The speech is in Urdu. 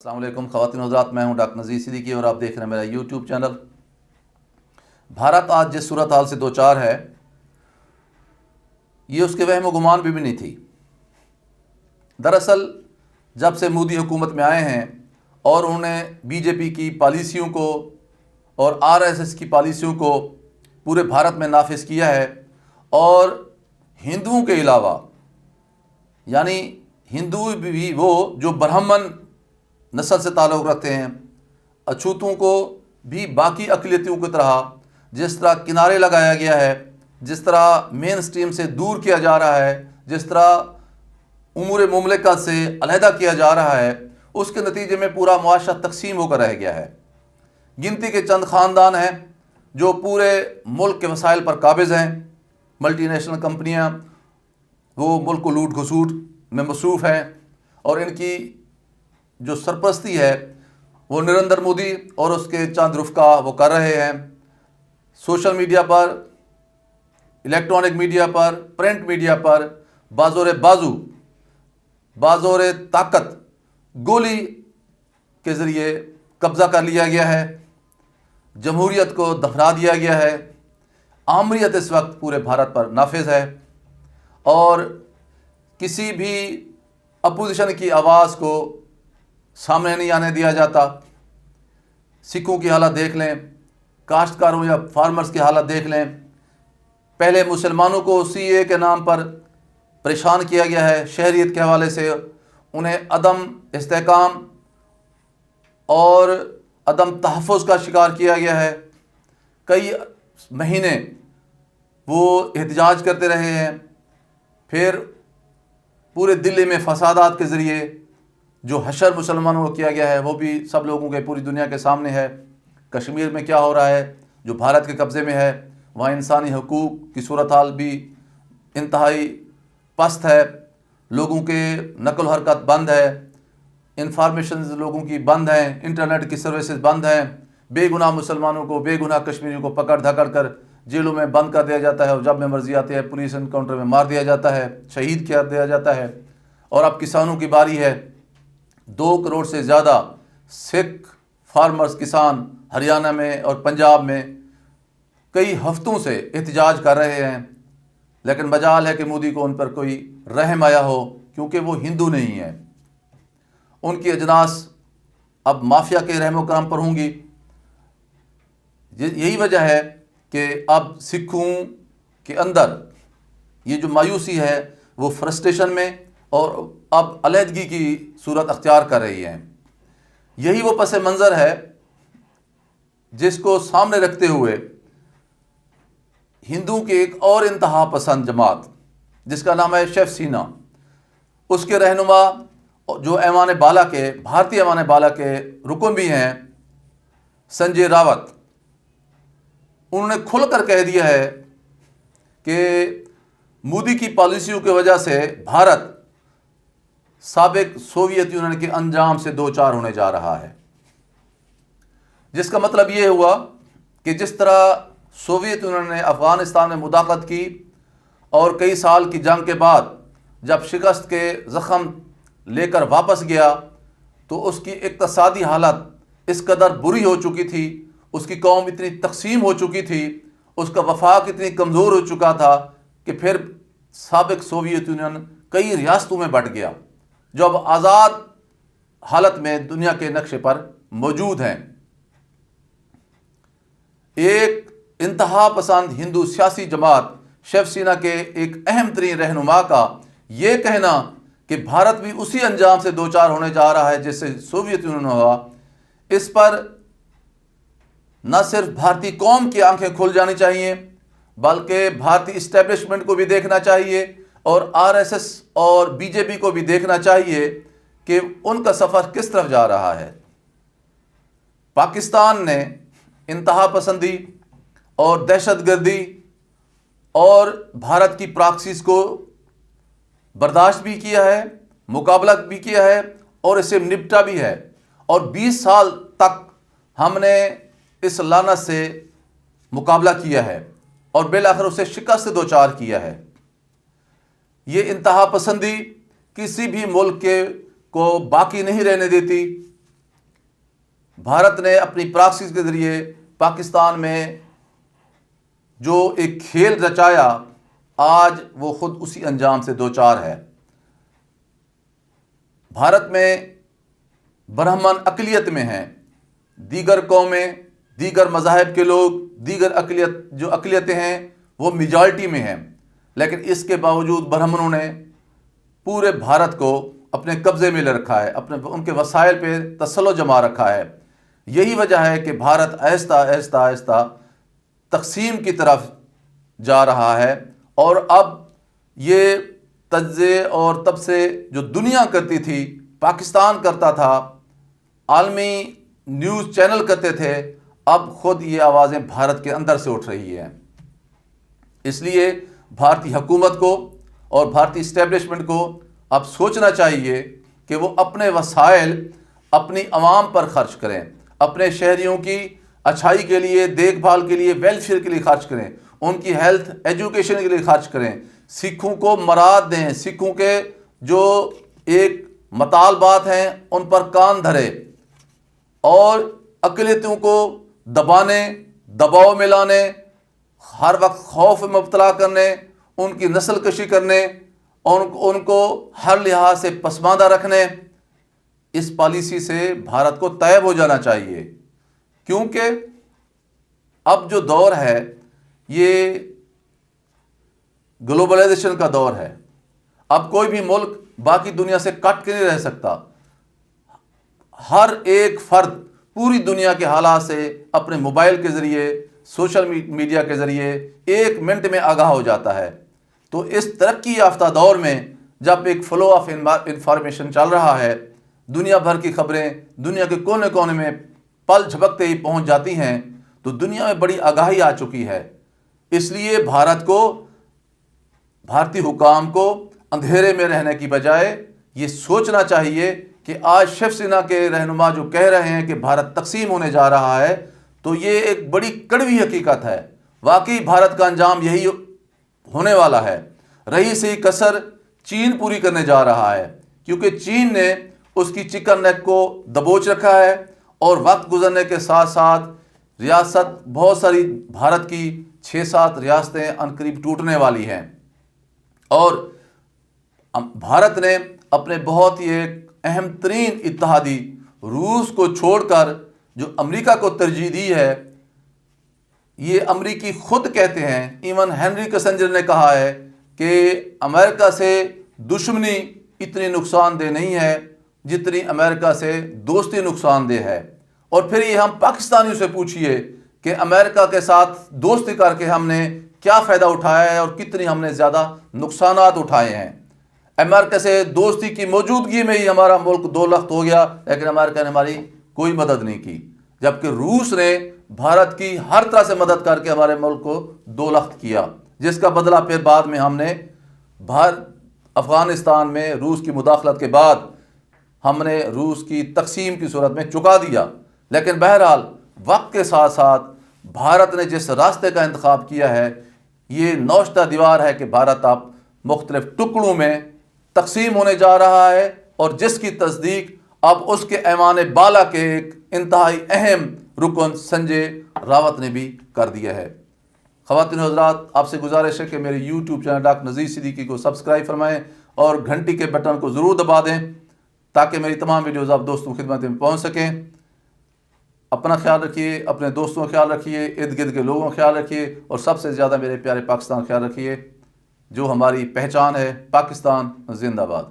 السلام علیکم خواتین و حضرات، میں ہوں ڈاکٹر نذیر صدیقی اور آپ دیکھ رہے ہیں میرا یوٹیوب چینل۔ بھارت آج جس صورتحال سے دوچار ہے یہ اس کے وہم و گمان بھی نہیں تھی۔ دراصل جب سے مودی حکومت میں آئے ہیں اور انہوں نے بی جے پی کی پالیسیوں کو اور آر ایس ایس کی پالیسیوں کو پورے بھارت میں نافذ کیا ہے، اور ہندوؤں کے علاوہ یعنی ہندو بھی وہ جو برہمن نسل سے تعلق رکھتے ہیں، اچھوتوں کو بھی باقی اقلیتوں کی طرح جس طرح کنارے لگایا گیا ہے، جس طرح مین سٹریم سے دور کیا جا رہا ہے، جس طرح امور مملکت سے علیحدہ کیا جا رہا ہے، اس کے نتیجے میں پورا معاشرہ تقسیم ہو کر رہ گیا ہے۔ گنتی کے چند خاندان ہیں جو پورے ملک کے وسائل پر قابض ہیں، ملٹی نیشنل کمپنیاں، وہ ملک کو لوٹ کھسوٹ میں مصروف ہیں، اور ان کی جو سرپرستی ہے وہ نریندر مودی اور اس کے چند رفقا وہ کر رہے ہیں۔ سوشل میڈیا پر، الیکٹرانک میڈیا پر، پرنٹ میڈیا پر بازور طاقت گولی کے ذریعے قبضہ کر لیا گیا ہے، جمہوریت کو دفنا دیا گیا ہے۔ آمریت اس وقت پورے بھارت پر نافذ ہے، اور کسی بھی اپوزیشن کی آواز کو سامنے نہیں آنے دیا جاتا۔ سکھوں کی حالت دیکھ لیں، کاشتکاروں یا فارمرز کی حالت دیکھ لیں۔ پہلے مسلمانوں کو سی اے کے نام پر پریشان کیا گیا ہے، شہریت کے حوالے سے انہیں عدم استحکام اور عدم تحفظ کا شکار کیا گیا ہے۔ کئی مہینے وہ احتجاج کرتے رہے ہیں، پھر پورے دلی میں فسادات کے ذریعے جو حشر مسلمانوں کو کیا گیا ہے وہ بھی سب لوگوں کے پوری دنیا کے سامنے ہے۔ کشمیر میں کیا ہو رہا ہے جو بھارت کے قبضے میں ہے، وہاں انسانی حقوق کی صورتحال بھی انتہائی پست ہے، لوگوں کے نقل و حرکت بند ہے، انفارمیشنز لوگوں کی بند ہیں، انٹرنیٹ کی سروسز بند ہیں، بے گناہ مسلمانوں کو، بے گناہ کشمیریوں کو پکڑ دھکڑ کر جیلوں میں بند کر دیا جاتا ہے، اور جب میں مرضی آتی ہے پولیس انکاؤنٹر میں مار دیا جاتا ہے، شہید کیا دیا جاتا ہے۔ اور اب کسانوں کی باری ہے۔ 2 کروڑ سے زیادہ سکھ فارمرز کسان ہریانہ میں اور پنجاب میں کئی ہفتوں سے احتجاج کر رہے ہیں، لیکن مجال ہے کہ مودی کو ان پر کوئی رحم آیا ہو، کیونکہ وہ ہندو نہیں ہیں۔ ان کی اجناس اب مافیا کے رحم و کرم پر ہوں گی۔ یہی وجہ ہے کہ اب سکھوں کے اندر یہ جو مایوسی ہے وہ فرسٹریشن میں اور اب علیحدگی کی صورت اختیار کر رہی ہے۔ یہی وہ پس منظر ہے جس کو سامنے رکھتے ہوئے ہندوؤں کی ایک اور انتہا پسند جماعت جس کا نام ہے شیو سینا، اس کے رہنما جو ایوان بالا کے، بھارتی ایوان بالا کے رکن بھی ہیں، سنجے راوت، انہوں نے کھل کر کہہ دیا ہے کہ مودی کی پالیسیوں کی وجہ سے بھارت سابق سوویت یونین کے انجام سے دوچار ہونے جا رہا ہے، جس کا مطلب یہ ہوا کہ جس طرح سوویت یونین نے افغانستان میں مداخلت کی اور کئی سال کی جنگ کے بعد جب شکست کے زخم لے کر واپس گیا تو اس کی اقتصادی حالت اس قدر بری ہو چکی تھی، اس کی قوم اتنی تقسیم ہو چکی تھی، اس کا وفاق اتنی کمزور ہو چکا تھا کہ پھر سابق سوویت یونین کئی ریاستوں میں بٹ گیا جو اب آزاد حالت میں دنیا کے نقشے پر موجود ہیں۔ ایک انتہا پسند ہندو سیاسی جماعت شیو سینا کے ایک اہم ترین رہنما کا یہ کہنا کہ بھارت بھی اسی انجام سے دوچار ہونے جا رہا ہے جس سے سوویت یونین ہوا، اس پر نہ صرف بھارتی قوم کی آنکھیں کھل جانی چاہیے بلکہ بھارتی اسٹیبلشمنٹ کو بھی دیکھنا چاہیے، اور آر ایس ایس اور بی جے پی کو بھی دیکھنا چاہیے کہ ان کا سفر کس طرف جا رہا ہے۔ پاکستان نے انتہا پسندی اور دہشت گردی اور بھارت کی پراکسیز کو برداشت بھی کیا ہے، مقابلہ بھی کیا ہے اور اسے نپٹا بھی ہے، اور 20 سال تک ہم نے اس لعنت سے مقابلہ کیا ہے اور بالآخر اسے شکست سے دوچار کیا ہے۔ یہ انتہا پسندی کسی بھی ملک کو باقی نہیں رہنے دیتی، بھارت نے اپنی پراکسیز کے ذریعے پاکستان میں جو ایک کھیل رچایا، آج وہ خود اسی انجام سے دوچار ہے۔ بھارت میں برہمن اقلیت میں ہیں، دیگر قومیں، دیگر مذاہب کے لوگ، دیگر اقلیتیں ہیں وہ میجارٹی میں ہیں، لیکن اس کے باوجود برہمنوں نے پورے بھارت کو اپنے قبضے میں لے رکھا ہے، ان کے وسائل پہ تسلط جما رکھا ہے۔ یہی وجہ ہے کہ بھارت آہستہ آہستہ آہستہ تقسیم کی طرف جا رہا ہے، اور اب یہ تجزیے اور تب سے جو دنیا کرتی تھی، پاکستان کرتا تھا، عالمی نیوز چینل کرتے تھے، اب خود یہ آوازیں بھارت کے اندر سے اٹھ رہی ہیں۔ اس لیے بھارتی حکومت کو اور بھارتی اسٹیبلشمنٹ کو اب سوچنا چاہیے کہ وہ اپنے وسائل اپنی عوام پر خرچ کریں، اپنے شہریوں کی اچھائی کے لیے، دیکھ بھال کے لیے، ویلفیئر کے لیے خرچ کریں، ان کی ہیلتھ ایجوکیشن کے لیے خرچ کریں، سکھوں کو مراد دیں، سکھوں کے جو ایک مطالبات ہیں ان پر کان دھرے، اور اقلیتوں کو دبانے، دباؤ میں لانے، ہر وقت خوف میں مبتلا کرنے، ان کی نسل کشی کرنے، اور ان کو ہر لحاظ سے پسماندہ رکھنے، اس پالیسی سے بھارت کو طیب ہو جانا چاہیے، کیونکہ اب جو دور ہے یہ گلوبلائزیشن کا دور ہے۔ اب کوئی بھی ملک باقی دنیا سے کٹ کے نہیں رہ سکتا۔ ہر ایک فرد پوری دنیا کے حالات سے اپنے موبائل کے ذریعے، سوشل میڈیا کے ذریعے 1 منٹ میں آگاہ ہو جاتا ہے۔ تو اس ترقی یافتہ دور میں جب ایک فلو آف انفارمیشن چل رہا ہے، دنیا بھر کی خبریں دنیا کے کونے کونے میں پل جھپکتے ہی پہنچ جاتی ہیں، تو دنیا میں بڑی آگاہی آ چکی ہے۔ اس لیے بھارتی حکام کو اندھیرے میں رہنے کی بجائے یہ سوچنا چاہیے کہ آج شیو سینا کے رہنما جو کہہ رہے ہیں کہ بھارت تقسیم ہونے جا رہا ہے، تو یہ ایک بڑی کڑوی حقیقت ہے۔ واقعی بھارت کا انجام یہی ہونے والا ہے۔ رہی سی کسر چین پوری کرنے جا رہا ہے، کیونکہ چین نے اس کی چکن نیک کو دبوچ رکھا ہے، اور وقت گزرنے کے ساتھ ساتھ بہت ساری بھارت کی 6-7 ریاستیں عنقریب ٹوٹنے والی ہیں، اور بھارت نے اپنے بہت ہی ایک اہم ترین اتحادی روس کو چھوڑ کر جو امریکہ کو ترجیح دی ہے۔ یہ امریکی خود کہتے ہیں، ایون ہنری کسنجر نے کہا ہے کہ امریکہ سے دشمنی اتنی نقصان دہ نہیں ہے جتنی امریکہ سے دوستی نقصان دہ ہے۔ اور پھر یہ ہم پاکستانیوں سے پوچھئے کہ امریکہ کے ساتھ دوستی کر کے ہم نے کیا فائدہ اٹھایا ہے اور کتنی ہم نے زیادہ نقصانات اٹھائے ہیں۔ امریکہ سے دوستی کی موجودگی میں ہی ہمارا ملک 2 لخت ہو گیا، لیکن امریکہ نے ہماری کوئی مدد نہیں کی، جبکہ روس نے بھارت کی ہر طرح سے مدد کر کے ہمارے ملک کو 2 لخت کیا، جس کا بدلہ پھر بعد میں ہم نے افغانستان میں روس کی مداخلت کے بعد ہم نے روس کی تقسیم کی صورت میں چکا دیا۔ لیکن بہرحال وقت کے ساتھ ساتھ بھارت نے جس راستے کا انتخاب کیا ہے، یہ نوشتہ دیوار ہے کہ بھارت اب مختلف ٹکڑوں میں تقسیم ہونے جا رہا ہے، اور جس کی تصدیق اب اس کے ایوان بالا کے ایک انتہائی اہم رکن سنجے راوت نے بھی کر دیا ہے۔ خواتین و حضرات، آپ سے گزارش ہے کہ میرے YouTube channel doctor Nazir Siddiqui کو سبسکرائب فرمائیں اور گھنٹی کے بٹن کو ضرور دبا دیں تاکہ میری تمام ویڈیوز آپ دوستوں کی خدمت میں پہنچ سکیں۔ اپنا خیال رکھیے، اپنے دوستوں کا خیال رکھیے، ارد گرد کے لوگوں کا خیال رکھیے، اور سب سے زیادہ میرے پیارے پاکستان کا خیال رکھیے، جو ہماری پہچان ہے۔ پاکستان زندہ باد۔